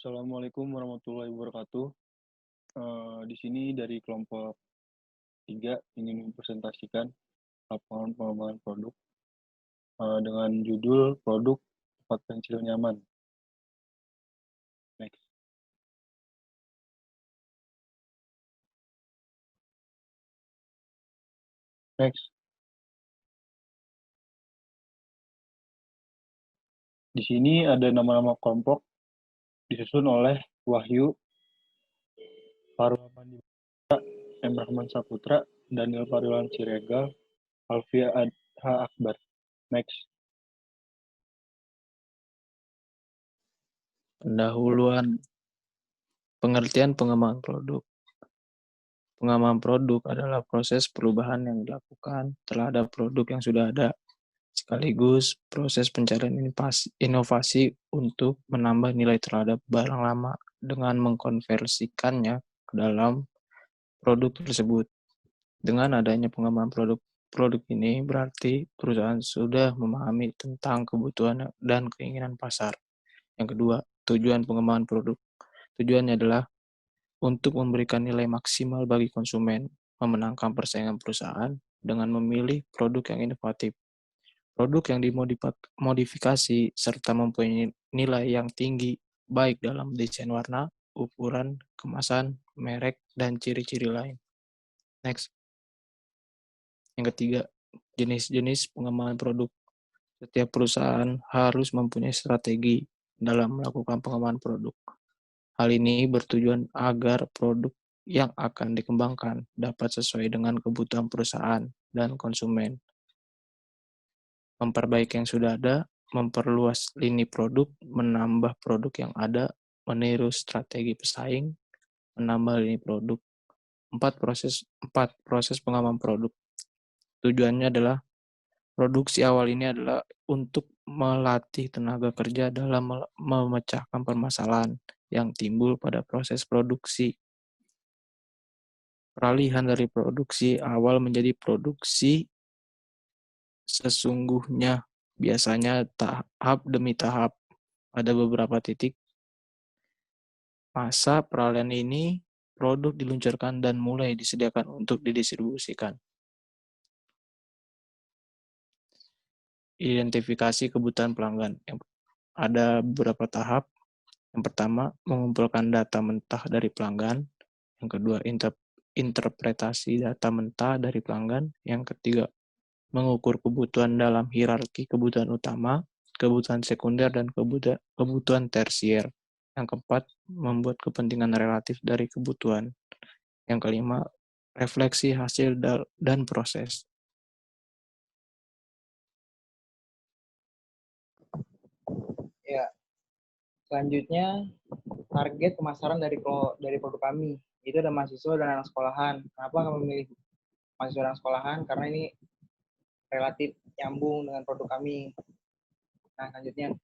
Assalamualaikum warahmatullahi wabarakatuh. Di sini dari kelompok 3 ingin mempresentasikan laporan pengembangan produk dengan judul produk tempat pensil nyaman. Next. Next. Di sini ada nama-nama kelompok disusun oleh Wahyu, Farul M. Rahman Saputra, Daniel Farilan Siregar, Alfia Adha Akbar. Next. Pendahuluan. Pengertian pengembangan produk. Pengembangan produk adalah proses perubahan yang dilakukan terhadap produk yang sudah ada, sekaligus proses pencarian inovasi untuk menambah nilai terhadap barang lama dengan mengkonversikannya ke dalam produk tersebut. Dengan adanya pengembangan produk ini berarti perusahaan sudah memahami tentang kebutuhan dan keinginan pasar. Yang kedua, tujuan pengembangan produk. Tujuannya adalah untuk memberikan nilai maksimal bagi konsumen, memenangkan persaingan perusahaan dengan memilih produk yang inovatif. Produk yang dimodifikasi serta mempunyai nilai yang tinggi baik dalam desain warna, ukuran, kemasan, merek, dan ciri-ciri lain. Next. Yang ketiga, jenis-jenis pengembangan produk. Setiap perusahaan harus mempunyai strategi dalam melakukan pengembangan produk. Hal ini bertujuan agar produk yang akan dikembangkan dapat sesuai dengan kebutuhan perusahaan dan konsumen. Memperbaiki yang sudah ada, memperluas lini produk, menambah produk yang ada, meniru strategi pesaing, menambah lini produk. 4 proses pengembangan produk. Tujuannya adalah produksi awal ini adalah untuk melatih tenaga kerja dalam memecahkan permasalahan yang timbul pada proses produksi. Peralihan dari produksi awal menjadi produksi sesungguhnya biasanya tahap demi tahap. Pada beberapa titik masa peralihan ini, produk diluncurkan dan mulai disediakan untuk didistribusikan. Identifikasi kebutuhan pelanggan. Ada beberapa tahap. Yang pertama, mengumpulkan data mentah dari pelanggan. Yang kedua, interpretasi data mentah dari pelanggan. Yang ketiga, mengukur kebutuhan dalam hierarki kebutuhan utama, kebutuhan sekunder, dan kebutuhan tersier. Yang keempat, membuat kepentingan relatif dari kebutuhan. Yang kelima, refleksi hasil dan proses. Ya, selanjutnya target pemasaran dari produk kami. Itu ada mahasiswa dan anak sekolahan. Kenapa kami memilih mahasiswa dan sekolahan? Karena ini relatif nyambung dengan produk kami. Nah, selanjutnya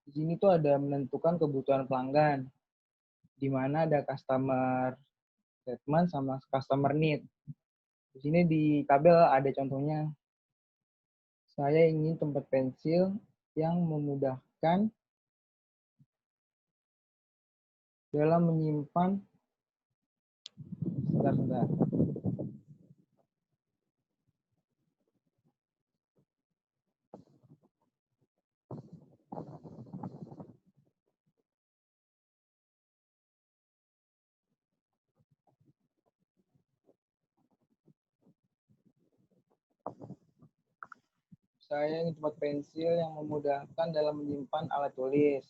di sini tuh ada menentukan kebutuhan pelanggan, di mana ada customer statement sama customer need. Di sini di tabel ada contohnya. Saya ingin tempat pensil yang memudahkan dalam menyimpan. Sebentar. Saya ingin tempat pensil yang memudahkan dalam menyimpan alat tulis.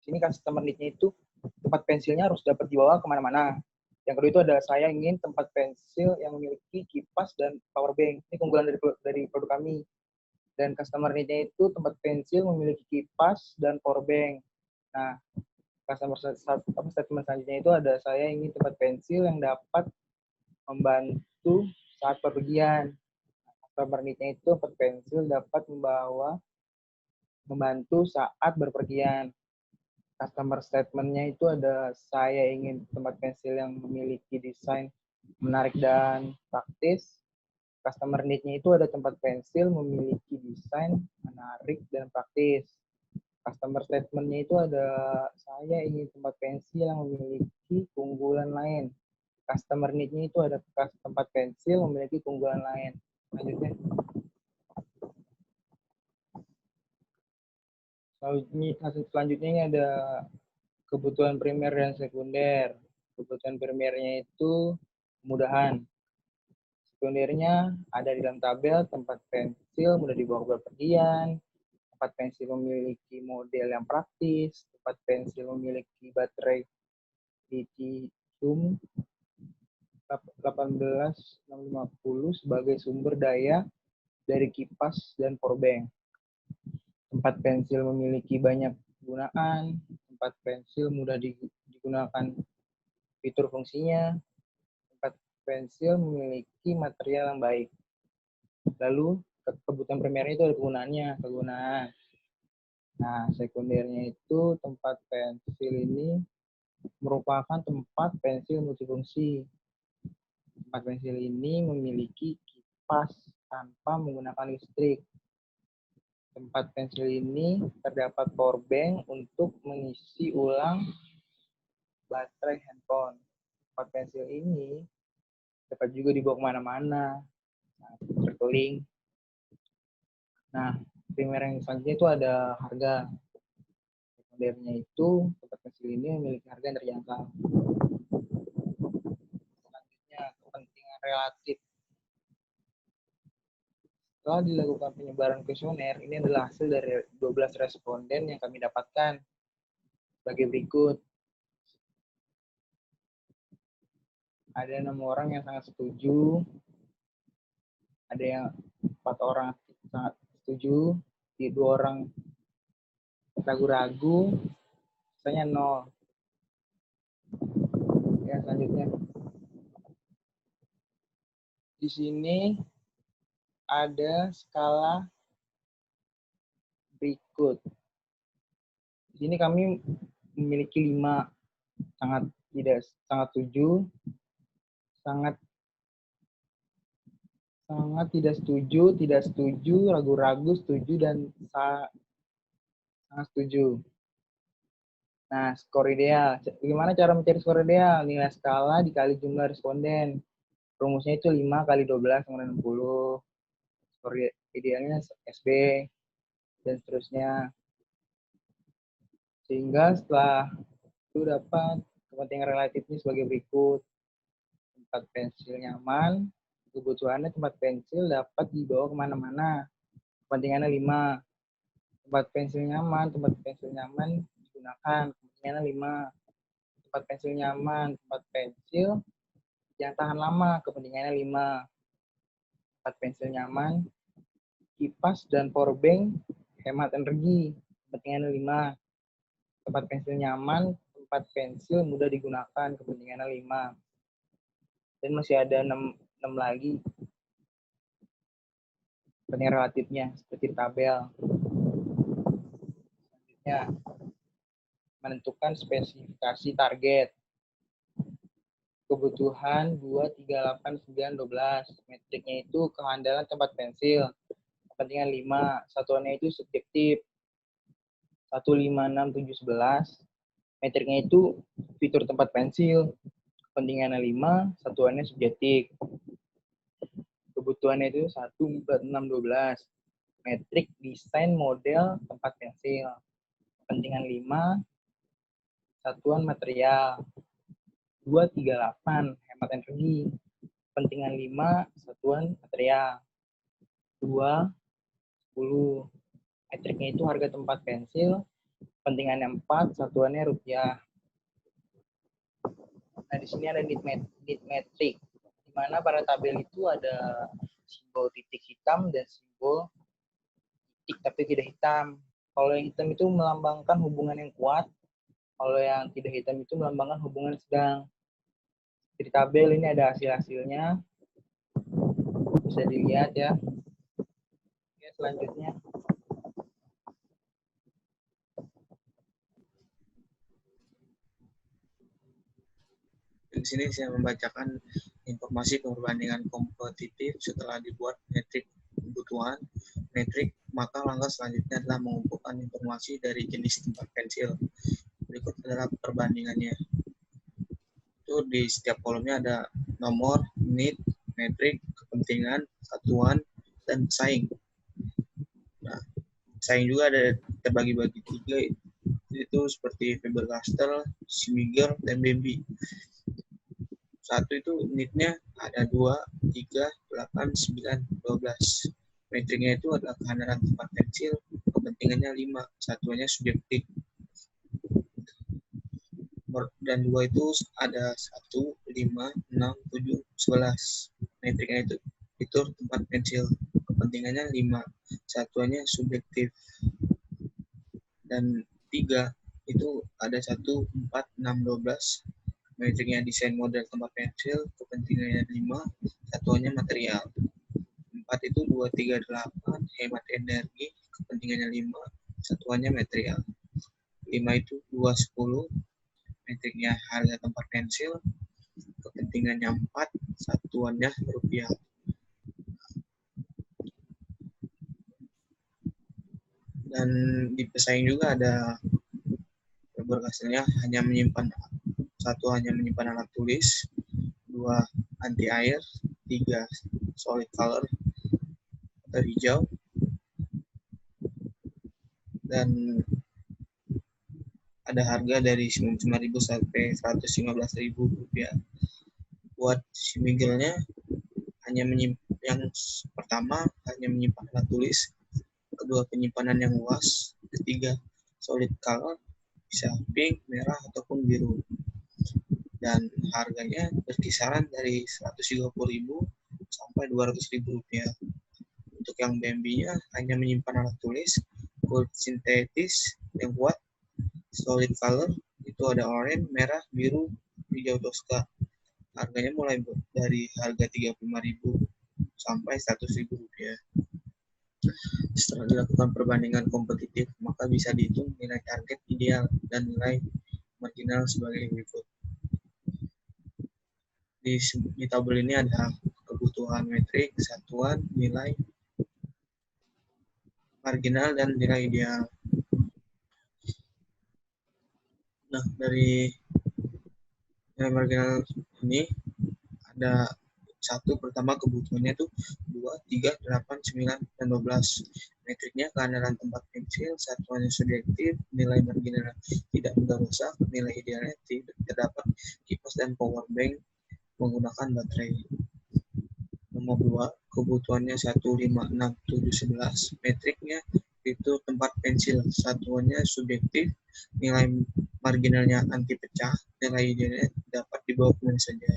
Ini customer need-nya itu tempat pensilnya harus dapat dibawa kemana-mana. Yang kedua itu adalah saya ingin tempat pensil yang memiliki kipas dan power bank. Ini keunggulan dari produk kami. Dan customer need-nya itu tempat pensil memiliki kipas dan power bank. Nah, customer statement selanjutnya itu ada saya ingin tempat pensil yang dapat membantu saat perpergian. Customer need-nya itu tempat pensil dapat membantu saat berpergian. Customer statement-nya itu ada saya ingin tempat pensil yang memiliki desain menarik dan praktis. Customer need-nya itu ada tempat pensil memiliki desain menarik dan praktis. Customer statement-nya itu ada saya ingin tempat pensil yang memiliki keunggulan lain. Customer need-nya itu ada tempat pensil memiliki keunggulan lain. Selanjutnya ini ada kebutuhan primer dan sekunder. Kebutuhan primernya itu kemudahan. Sekundernya ada di dalam tabel, tempat pensil mudah dibawa ke bepergian, tempat pensil memiliki model yang praktis, tempat pensil memiliki baterai lithium 18650 sebagai sumber daya dari kipas dan powerbank. Tempat pensil memiliki banyak penggunaan, tempat pensil mudah digunakan fitur fungsinya, tempat pensil memiliki material yang baik. Lalu kebutuhan primernya itu ada kegunaan. Nah, sekundernya itu tempat pensil ini merupakan tempat pensil multifungsi. Tempat pensil ini memiliki kipas tanpa menggunakan listrik. Tempat pensil ini terdapat power bank untuk mengisi ulang baterai handphone. Tempat pensil ini dapat juga dibawa kemana-mana, traveling. Nah, primer yang selanjutnya itu ada harga. Sekundernya itu tempat pensil ini memiliki harga yang terjangkau. Selanjutnya, kepentingan relatif. Setelah dilakukan penyebaran kuesioner, ini adalah hasil dari 12 responden yang kami dapatkan sebagai berikut. Ada 6 orang yang sangat setuju, ada yang 4 orang sangat setuju, 2 orang ragu-ragu, sisanya 0. Ya, selanjutnya. Di sini ada skala berikut. Di sini kami memiliki 5, sangat setuju, sangat tidak setuju, ragu-ragu, setuju, dan sangat setuju. Nah, skor ideal. Bagaimana cara mencari skor ideal? Nilai skala dikali jumlah responden. Rumusnya itu 5 kali 12 sama 60. Skor idealnya SB, dan seterusnya. Sehingga setelah itu dapat kepentingan relatifnya sebagai berikut. Tempat pensil nyaman, kebutuhannya tempat pensil dapat dibawa kemana-mana. Kepentingannya 5. Tempat pensil nyaman digunakan. Kepentingannya 5. Tempat pensil nyaman, tempat pensil yang tahan lama. Kepentingannya 5. Tempat pensil nyaman, kipas dan powerbank hemat energi. Kepentingannya 5. Tempat pensil nyaman, tempat pensil mudah digunakan. Kepentingannya 5. Dan masih ada 6 lagi kepentingan relatifnya seperti tabel. Selanjutnya, menentukan spesifikasi target. Kebutuhan 2, 3, 8, 9, 12. Metriknya itu kehandalan tempat pensil. Kepentingan 5. Satuannya itu subjektif. 1, 5, 6, 7, 11. Metriknya itu fitur tempat pensil. Kepentingannya 5, satuannya subjektif. Kebutuhannya itu 1, 4, 6, 12. Metrik desain model tempat pensil. Kepentingan 5, satuan material. 2, 3, 8, hemat energi. Kepentingan 5, satuan material. 2, 10. Metriknya itu harga tempat pensil. Kepentingannya 4, satuannya rupiah. Nah, di sini ada need metric, di mana pada tabel itu ada simbol titik hitam dan simbol titik tapi tidak hitam. Kalau yang hitam itu melambangkan hubungan yang kuat, kalau yang tidak hitam itu melambangkan hubungan sedang. Di tabel ini ada hasil-hasilnya, bisa dilihat ya. Oke, selanjutnya. Di sini saya membacakan informasi perbandingan kompetitif setelah dibuat metrik kebutuhan metrik, maka langkah selanjutnya adalah mengumpulkan informasi dari jenis tempat pensil. Berikut adalah perbandingannya. Itu di setiap kolomnya ada nomor, unit, metrik, kepentingan, satuan, dan pesaing. Nah, pesaing juga ada terbagi-bagi 3, itu seperti Faber-Castell, Schmiger, dan Bembi. 1 itu unitnya ada 2, 3, 8, 9, 12. Metriknya itu adalah kehandalan tempat pensil, kepentingannya 5, satuannya subjektif. Dan 2 itu ada 1, 5, 6, 7, 11. Metriknya itu fitur tempat pensil, kepentingannya 5, satuannya subjektif. Dan 3 itu ada 1, 4, 6, 12. Metriknya desain model tempat pensil, kepentingannya 5, satuannya material. 4 itu 2, 3, 8, hemat energi, kepentingannya 5, satuannya material. 5 itu 2, 10, metriknya harga tempat pensil, kepentingannya 4, satuannya rupiah. Dan di pesaing juga ada berkasnya hanya menyimpan alat tulis, 2 anti air, 3 solid color atau hijau, dan ada harga dari 95.000 sampai 115.000 rupiah. Buat Schmigelnya yang pertama hanya menyimpan alat tulis, kedua penyimpanan yang luas, ketiga solid color, bisa pink, merah ataupun biru. Dan harganya berkisaran dari 130.000 sampai 200.000 rupiah. Untuk yang Bambi-nya hanya menyimpan alat tulis, gold sintetis yang kuat, solid color, itu ada orange, merah, biru, hijau Tosca. Harganya mulai dari harga 35.000 sampai 100.000 rupiah. Setelah dilakukan perbandingan kompetitif, maka bisa dihitung nilai target ideal dan nilai marginal sebagai berikut. Di tabel ini ada kebutuhan metrik, satuan, nilai marginal, dan nilai ideal. Nah, dari nilai marginal ini ada 1, pertama kebutuhannya itu 2, 3, 8, 9, dan 12. Metriknya kehandalan tempat pensil, satuannya subjektif, nilai marginal tidak mudah rusak, nilai idealnya tidak terdapat kipas dan power bank menggunakan baterai. Nomor 2, kebutuhannya 1, 5, 6, 7, 11. Metriknya itu tempat pensil, satuannya subjektif, nilai marginalnya anti pecah, nilai idealnya dapat dibawa kemana saja.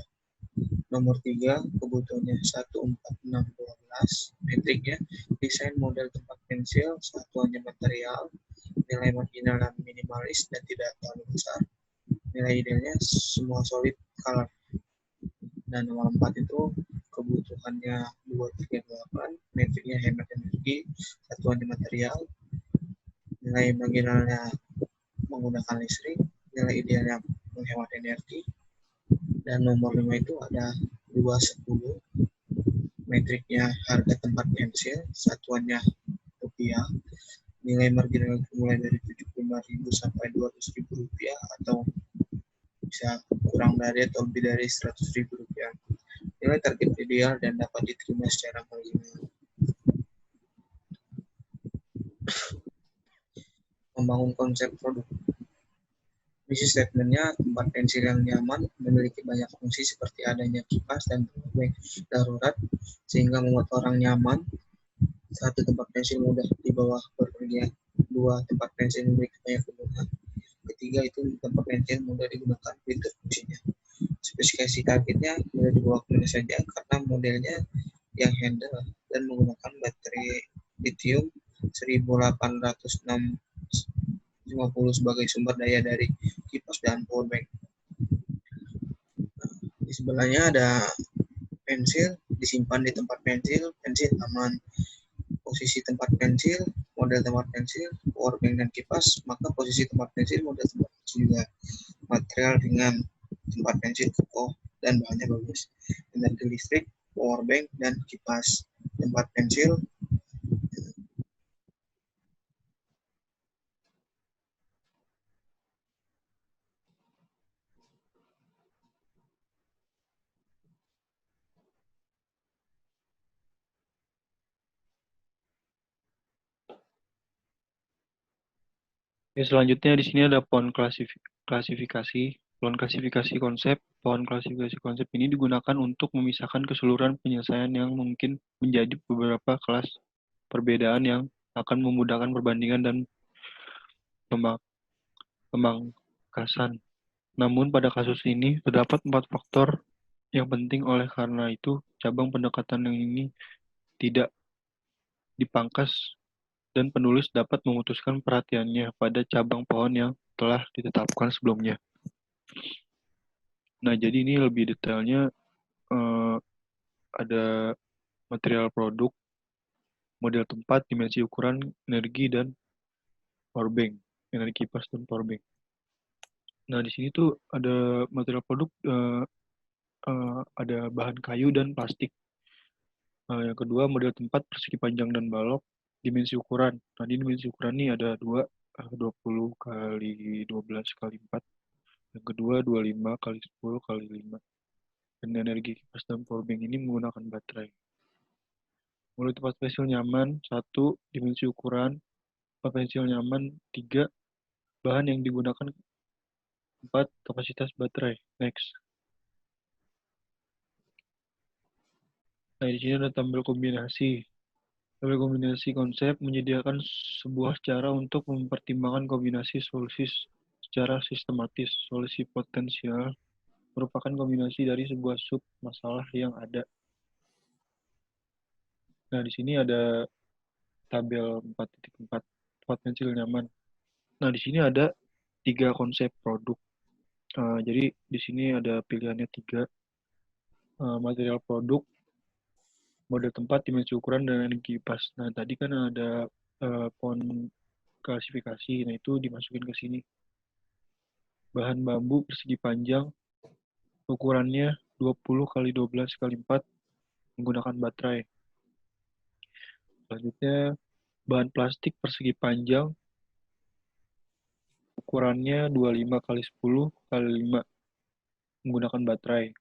Nomor 3, kebutuhannya 1, 4, 6, 12. Metriknya desain model tempat pensil, satuannya material, nilai marginalnya minimalis dan tidak terlalu besar, nilai idealnya semua solid color. Dan nomor 4 itu kebutuhannya 2, 3, 8, metriknya hemat energi, satuannya material, nilai marginalnya menggunakan listrik, nilai idealnya menghemat energi. Dan nomor 5 itu ada 210, metriknya harga tempat pensil, satuannya rupiah, nilai marginal mulai dari 75.000 sampai 200.000 rupiah, atau bisa kurang dari atau lebih dari 100.000 rupiah. Nilai target ideal dan dapat diterima secara marginal. Membangun konsep produk. Misi statement-nya, tempat pensil yang nyaman memiliki banyak fungsi seperti adanya kipas dan bank darurat sehingga membuat orang nyaman. 1, tempat pensil mudah dibawa bepergian. 2, tempat pensil memiliki banyak kegunaan. Ketiga, itu tempat pensil mudah digunakan fitur fungsinya. Spesifikasi targetnya mudah dibawa kemana saja karena modelnya yang handle dan menggunakan baterai lithium 1850 sebagai sumber daya dari kipas dan power bank. Di sebelahnya ada pensil, disimpan di tempat pensil, pensil aman. Posisi tempat pensil, model tempat pensil, power bank dan kipas, maka posisi tempat pensil, model tempat pensil juga. Material ringan, tempat pensil kokoh, dan bahannya bagus. energi listrik, power bank, dan kipas. Tempat pensil, Selanjutnya di sini ada pohon klasifikasi. Pohon klasifikasi konsep. Pohon klasifikasi konsep ini digunakan untuk memisahkan keseluruhan penyelesaian yang mungkin menjadi beberapa kelas perbedaan yang akan memudahkan perbandingan dan pemangkasan. Namun pada kasus ini terdapat 4 faktor yang penting, oleh karena itu cabang pendekatan yang ini tidak dipangkas dan penulis dapat memutuskan perhatiannya pada cabang pohon yang telah ditetapkan sebelumnya. Nah, jadi ini lebih detailnya ada material produk, model tempat, dimensi ukuran, energi, dan power bank. Energi kipas dan power bank. Nah, di sini tuh ada material produk, ada bahan kayu dan plastik. Yang kedua, model tempat, persegi panjang dan balok, dimensi ukuran. Nah, di dimensi ukuran ini ada 20 kali 12 kali 4. Yang kedua, 25 kali 10 kali 5. Dan energi kipas dan power bank ini menggunakan baterai. Model tempat pensil nyaman, 1, dimensi ukuran, tempat pensil nyaman, 3, bahan yang digunakan, 4, kapasitas baterai. Next. Nah, di sini ada tabel kombinasi. Tabel kombinasi konsep menyediakan sebuah cara untuk mempertimbangkan kombinasi solusi secara sistematis. Solusi potensial merupakan kombinasi dari sebuah sub masalah yang ada. Nah, di sini ada tabel 4.4, tempat pensil nyaman. Nah, di sini ada 3 konsep produk. Jadi di sini ada pilihannya 3. Material produk, model tempat, dimensi ukuran, dan energi kipas. Nah, tadi kan ada pohon klasifikasi, nah itu dimasukin ke sini. Bahan bambu persegi panjang, ukurannya 20 kali 12 kali 4, menggunakan baterai. Selanjutnya, bahan plastik persegi panjang, ukurannya 25 kali 10 kali 5, menggunakan baterai.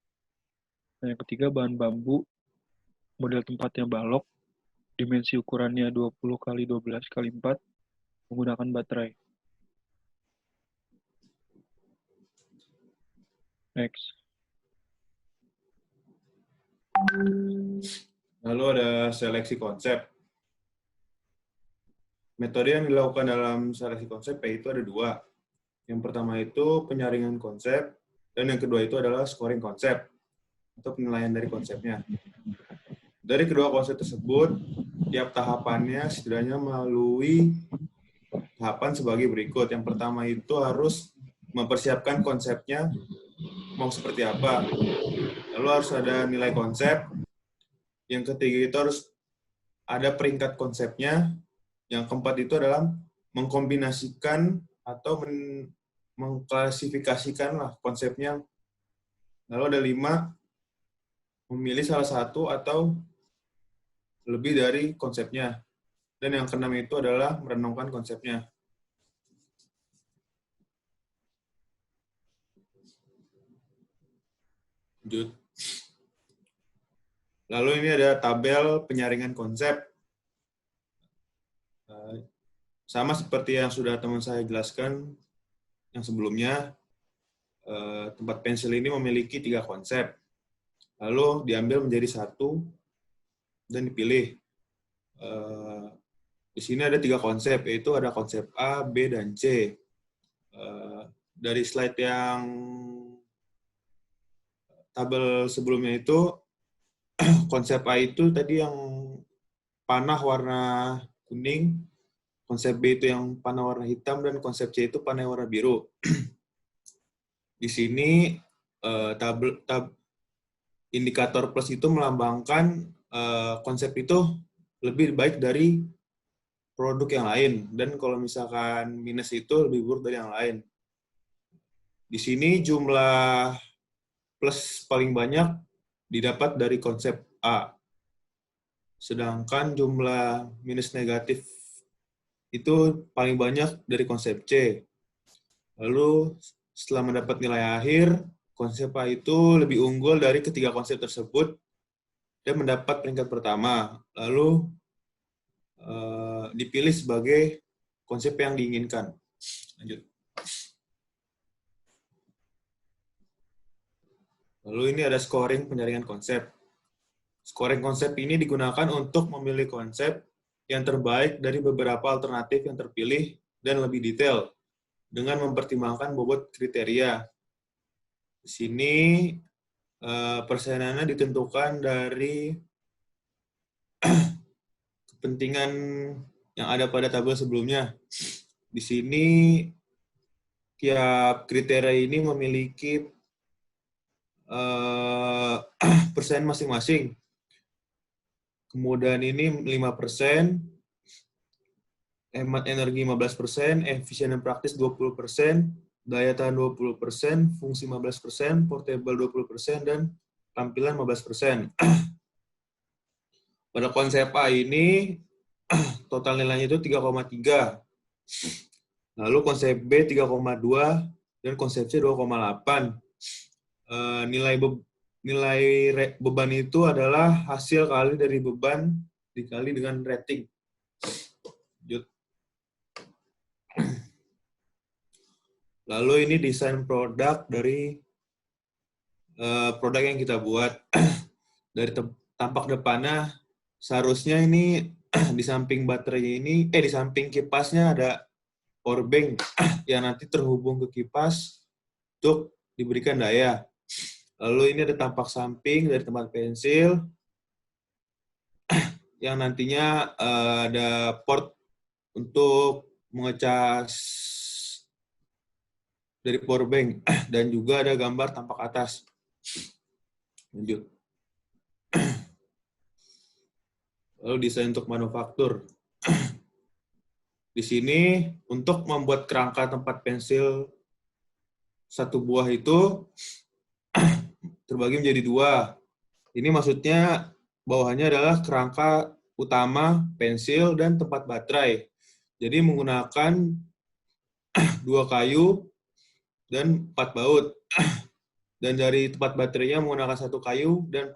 Nah, yang ketiga, bahan bambu, model tempatnya balok, dimensi ukurannya 20 kali 12 kali 4, menggunakan baterai. Next. Lalu ada seleksi konsep. Metode yang dilakukan dalam seleksi konsep yaitu ada 2. Yang pertama itu penyaringan konsep, dan yang kedua itu adalah scoring konsep, atau penilaian dari konsepnya. Dari kedua konsep tersebut, tiap tahapannya setidaknya melalui tahapan sebagai berikut. Yang pertama itu harus mempersiapkan konsepnya mau seperti apa. Lalu harus ada nilai konsep. Yang ketiga itu harus ada peringkat konsepnya. Yang keempat itu adalah mengkombinasikan atau mengklasifikasikan lah konsepnya. Lalu ada 5, memilih salah satu atau lebih dari konsepnya. Dan yang keenam itu adalah merenungkan konsepnya. Lanjut. Lalu ini ada tabel penyaringan konsep. Sama seperti yang sudah teman saya jelaskan yang sebelumnya, tempat pensil ini memiliki 3 konsep. Lalu diambil menjadi 1 dan dipilih. Di sini ada 3 konsep, yaitu ada konsep A, B, dan C. Dari slide yang tabel sebelumnya itu, konsep A itu tadi yang panah warna kuning, konsep B itu yang panah warna hitam, dan konsep C itu panah warna biru. Di sini indikator plus itu melambangkan konsep itu lebih baik dari produk yang lain, dan kalau misalkan minus itu lebih buruk dari yang lain. Di sini jumlah plus paling banyak didapat dari konsep A. Sedangkan jumlah minus negatif itu paling banyak dari konsep C. Lalu setelah mendapat nilai akhir, konsep A itu lebih unggul dari ketiga konsep tersebut dan mendapat peringkat pertama. Lalu dipilih sebagai konsep yang diinginkan. Lanjut. Lalu ini ada scoring penjaringan konsep. Scoring konsep ini digunakan untuk memilih konsep yang terbaik dari beberapa alternatif yang terpilih dan lebih detail dengan mempertimbangkan bobot kriteria. Di sini persenannya ditentukan dari kepentingan yang ada pada tabel sebelumnya. Di sini tiap kriteria ini memiliki persen masing-masing. Kemudian ini 5%, hemat energi 15%, efisien dan praktis 20%, daya tahan 20%, fungsi 15%, portable 20%, dan tampilan 15%. Pada konsep A ini, total nilainya itu 3,3. Lalu konsep B 3,2, dan konsep C 2,8. Nilai beban itu adalah hasil kali dari beban dikali dengan rating. Lanjut. Lalu ini desain produk dari produk yang kita buat. Dari tampak depannya, seharusnya ini di samping baterai ini, di samping kipasnya ada power bank yang nanti terhubung ke kipas untuk diberikan daya. Lalu ini ada tampak samping dari tempat pensil yang nantinya ada port untuk mengecas dari power bank dan juga ada gambar tampak atas. Lanjut. Lalu desain untuk manufaktur. Di sini untuk membuat kerangka tempat pensil satu buah itu terbagi menjadi 2. Ini maksudnya bawahnya adalah kerangka utama, pensil, dan tempat baterai. Jadi menggunakan 2 kayu dan 4 baut. Dan dari tempat baterainya menggunakan 1 kayu dan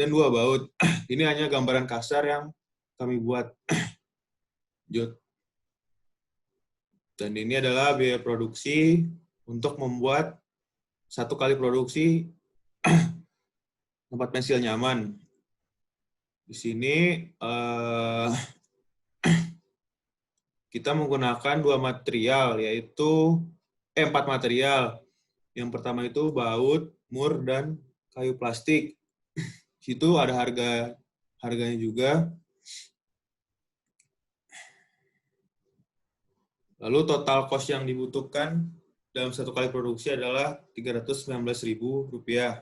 2 baut. Ini hanya gambaran kasar yang kami buat. Dan ini adalah biaya produksi untuk membuat 1 kali produksi tempat pensil nyaman. Di sini kita menggunakan 2 material, yaitu 4 material. Yang pertama itu baut, mur, dan kayu plastik. Situ ada harganya juga. Lalu total cost yang dibutuhkan dalam 1 kali produksi adalah Rp319.000.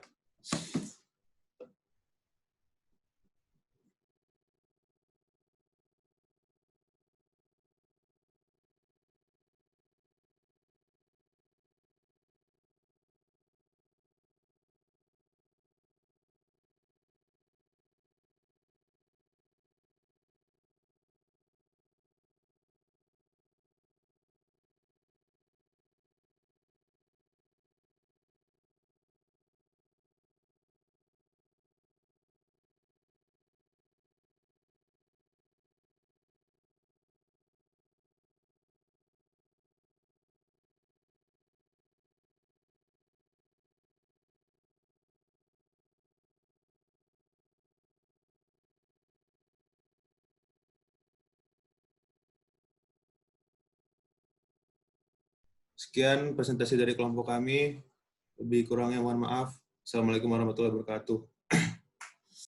Sekian presentasi dari kelompok kami. Lebih kurangnya mohon maaf. Assalamualaikum warahmatullahi wabarakatuh.